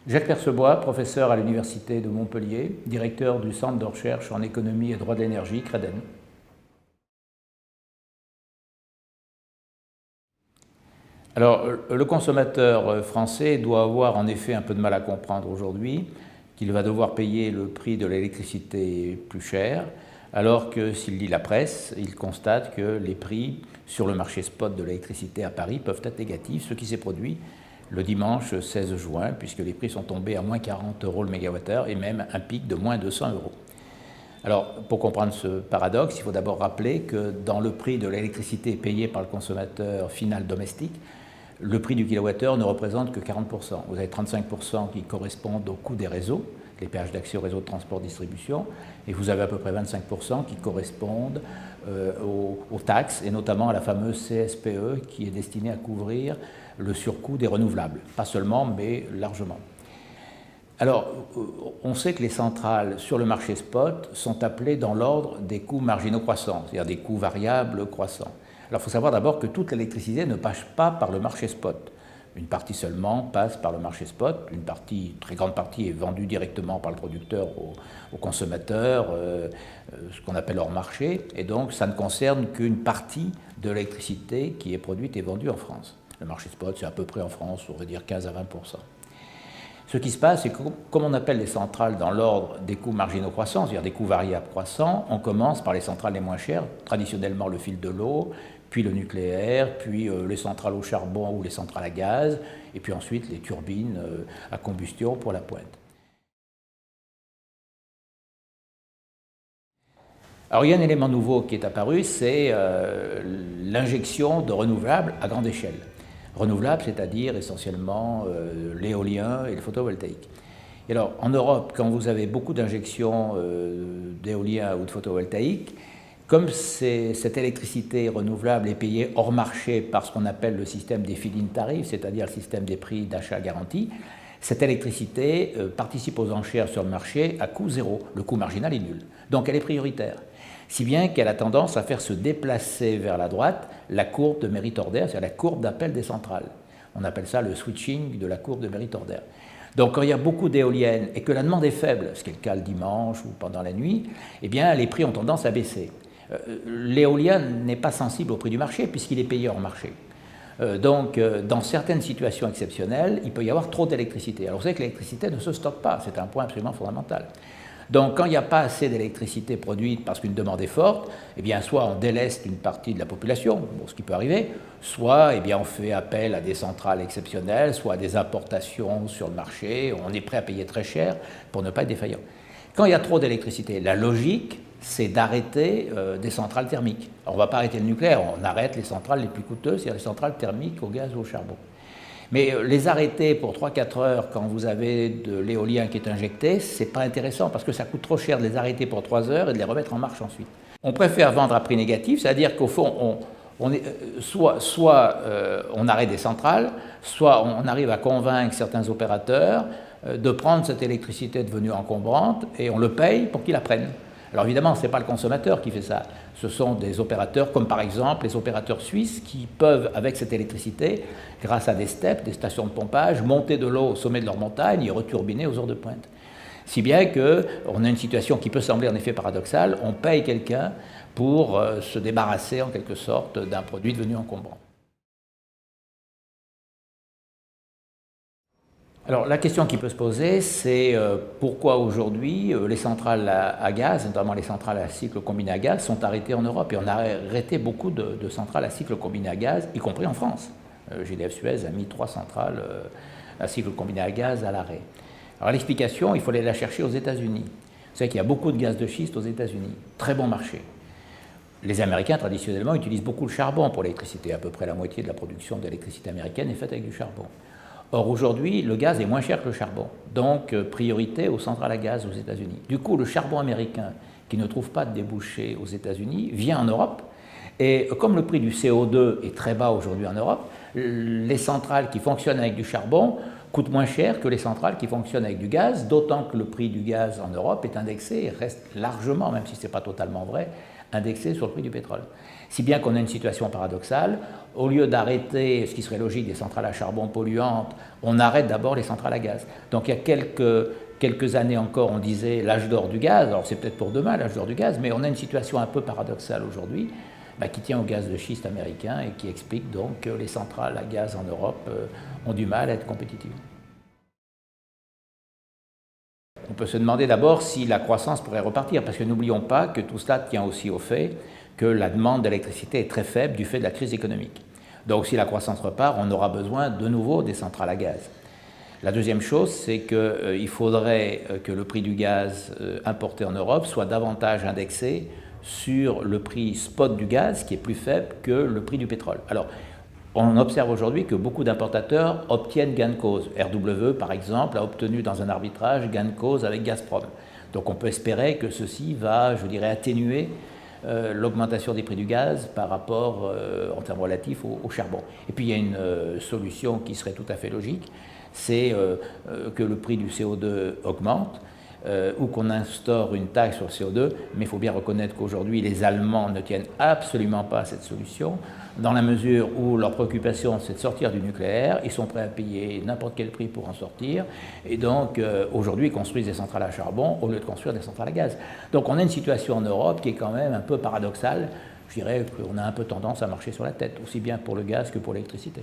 Jacques Percebois, professeur à l'Université de Montpellier, directeur du Centre de recherche en économie et droit de l'énergie, CREDEN. Alors, le consommateur français doit avoir en effet un peu de mal à comprendre aujourd'hui qu'il va devoir payer le prix de l'électricité plus cher, alors que s'il lit la presse, il constate que les prix sur le marché spot de l'électricité à Paris peuvent être négatifs, ce qui s'est produit le dimanche 16 juin, puisque les prix sont tombés à moins 40 € le mégawattheure et même un pic de moins 200 €. Alors, pour comprendre ce paradoxe, il faut d'abord rappeler que dans le prix de l'électricité payé par le consommateur final domestique, le prix du kilowattheure ne représente que 40%. Vous avez 35% qui correspondent au coût des réseaux, les péages d'accès aux réseaux de transport-distribution, et vous avez à peu près 25% qui correspondent aux taxes, et notamment à la fameuse CSPE qui est destinée à couvrir le surcoût des renouvelables. Pas seulement, mais largement. Alors, on sait que les centrales sur le marché spot sont appelées dans l'ordre des coûts marginaux croissants, c'est-à-dire des coûts variables croissants. Alors, il faut savoir d'abord que toute l'électricité ne passe pas par le marché spot. Une partie seulement passe par le marché spot, une partie, très grande partie, est vendue directement par le producteur au consommateur, ce qu'on appelle hors marché, et donc ça ne concerne qu'une partie de l'électricité qui est produite et vendue en France. Le marché spot, c'est à peu près en France, on va dire 15 à 20%. Ce qui se passe, c'est que comme on appelle les centrales dans l'ordre des coûts marginaux croissants, c'est-à-dire des coûts variables croissants, on commence par les centrales les moins chères, traditionnellement le fil de l'eau, puis le nucléaire, puis les centrales au charbon ou les centrales à gaz, et puis ensuite les turbines à combustion pour la pointe. Alors il y a un élément nouveau qui est apparu, c'est l'injection de renouvelables à grande échelle. Renouvelables, c'est-à-dire essentiellement l'éolien et le photovoltaïque. Et alors en Europe, quand vous avez beaucoup d'injections d'éolien ou de photovoltaïque, comme cette électricité renouvelable est payée hors marché par ce qu'on appelle le système des feed-in tarifs, c'est-à-dire le système des prix d'achat garantis, cette électricité participe aux enchères sur le marché à coût zéro. Le coût marginal est nul. Donc elle est prioritaire. Si bien qu'elle a tendance à faire se déplacer vers la droite la courbe de Meritorder, c'est-à-dire la courbe d'appel des centrales. On appelle ça le switching de la courbe de Meritorder. Donc quand il y a beaucoup d'éoliennes et que la demande est faible, ce qui est le cas le dimanche ou pendant la nuit, eh bien les prix ont tendance à baisser. L'éolien n'est pas sensible au prix du marché puisqu'il est payé hors marché. Donc, dans certaines situations exceptionnelles, il peut y avoir trop d'électricité. Alors, vous savez que l'électricité ne se stocke pas, c'est un point absolument fondamental. Donc, quand il n'y a pas assez d'électricité produite parce qu'une demande est forte, eh bien, soit on déleste une partie de la population, bon, ce qui peut arriver, soit eh bien, on fait appel à des centrales exceptionnelles, soit à des importations sur le marché, on est prêt à payer très cher pour ne pas être défaillant. Quand il y a trop d'électricité, la logique, c'est d'arrêter des centrales thermiques. Alors, on ne va pas arrêter le nucléaire, on arrête les centrales les plus coûteuses, c'est-à-dire les centrales thermiques au gaz ou au charbon. Mais les arrêter pour 3-4 heures quand vous avez de l'éolien qui est injecté, c'est pas intéressant parce que ça coûte trop cher de les arrêter pour 3 heures et de les remettre en marche ensuite. On préfère vendre à prix négatif, c'est-à-dire qu'au fond, soit on arrête des centrales, soit on arrive à convaincre certains opérateurs de prendre cette électricité devenue encombrante et on le paye pour qu'ils la prennent. Alors évidemment, ce n'est pas le consommateur qui fait ça, ce sont des opérateurs comme par exemple les opérateurs suisses qui peuvent, avec cette électricité, grâce à des steppes, des stations de pompage, monter de l'eau au sommet de leur montagne et returbiner aux heures de pointe. Si bien qu'on a une situation qui peut sembler en effet paradoxale, on paye quelqu'un pour se débarrasser en quelque sorte d'un produit devenu encombrant. Alors la question qui peut se poser, c'est pourquoi aujourd'hui les centrales à gaz, notamment les centrales à cycle combiné à gaz, sont arrêtées en Europe. Et on a arrêté beaucoup de centrales à cycle combiné à gaz, y compris en France. GDF Suez a mis 3 centrales à cycle combiné à gaz à l'arrêt. Alors l'explication, il faut aller la chercher aux États-Unis. Vous savez qu'il y a beaucoup de gaz de schiste aux États-Unis, très bon marché. Les Américains, traditionnellement, utilisent beaucoup le charbon pour l'électricité. À peu près la moitié de la production d'électricité américaine est faite avec du charbon. Or, aujourd'hui, le gaz est moins cher que le charbon, donc priorité aux centrales à gaz aux États-Unis. Du coup, le charbon américain, qui ne trouve pas de débouché aux États-Unis, vient en Europe, et comme le prix du CO2 est très bas aujourd'hui en Europe, les centrales qui fonctionnent avec du charbon coûtent moins cher que les centrales qui fonctionnent avec du gaz, d'autant que le prix du gaz en Europe est indexé et reste largement, même si ce n'est pas totalement vrai, indexé sur le prix du pétrole. Si bien qu'on a une situation paradoxale, au lieu d'arrêter ce qui serait logique des centrales à charbon polluantes, on arrête d'abord les centrales à gaz. Donc il y a quelques années encore, on disait l'âge d'or du gaz, alors c'est peut-être pour demain l'âge d'or du gaz, mais on a une situation un peu paradoxale aujourd'hui qui tient au gaz de schiste américain et qui explique donc que les centrales à gaz en Europe ont du mal à être compétitives. On peut se demander d'abord si la croissance pourrait repartir, parce que n'oublions pas que tout cela tient aussi au fait que la demande d'électricité est très faible du fait de la crise économique. Donc si la croissance repart, on aura besoin de nouveau des centrales à gaz. La deuxième chose, c'est qu'il faudrait que le prix du gaz importé en Europe soit davantage indexé sur le prix spot du gaz, qui est plus faible que le prix du pétrole. Alors, on observe aujourd'hui que beaucoup d'importateurs obtiennent gain de cause. RWE, par exemple, a obtenu dans un arbitrage gain de cause avec Gazprom. Donc on peut espérer que ceci va, je dirais, atténuer l'augmentation des prix du gaz par rapport, en termes relatifs, au charbon. Et puis il y a une solution qui serait tout à fait logique, c'est que le prix du CO2 augmente, ou qu'on instaure une taxe sur le CO2, mais il faut bien reconnaître qu'aujourd'hui les Allemands ne tiennent absolument pas à cette solution, dans la mesure où leur préoccupation c'est de sortir du nucléaire, ils sont prêts à payer n'importe quel prix pour en sortir, et donc aujourd'hui ils construisent des centrales à charbon au lieu de construire des centrales à gaz. Donc on a une situation en Europe qui est quand même un peu paradoxale, je dirais qu'on a un peu tendance à marcher sur la tête, aussi bien pour le gaz que pour l'électricité.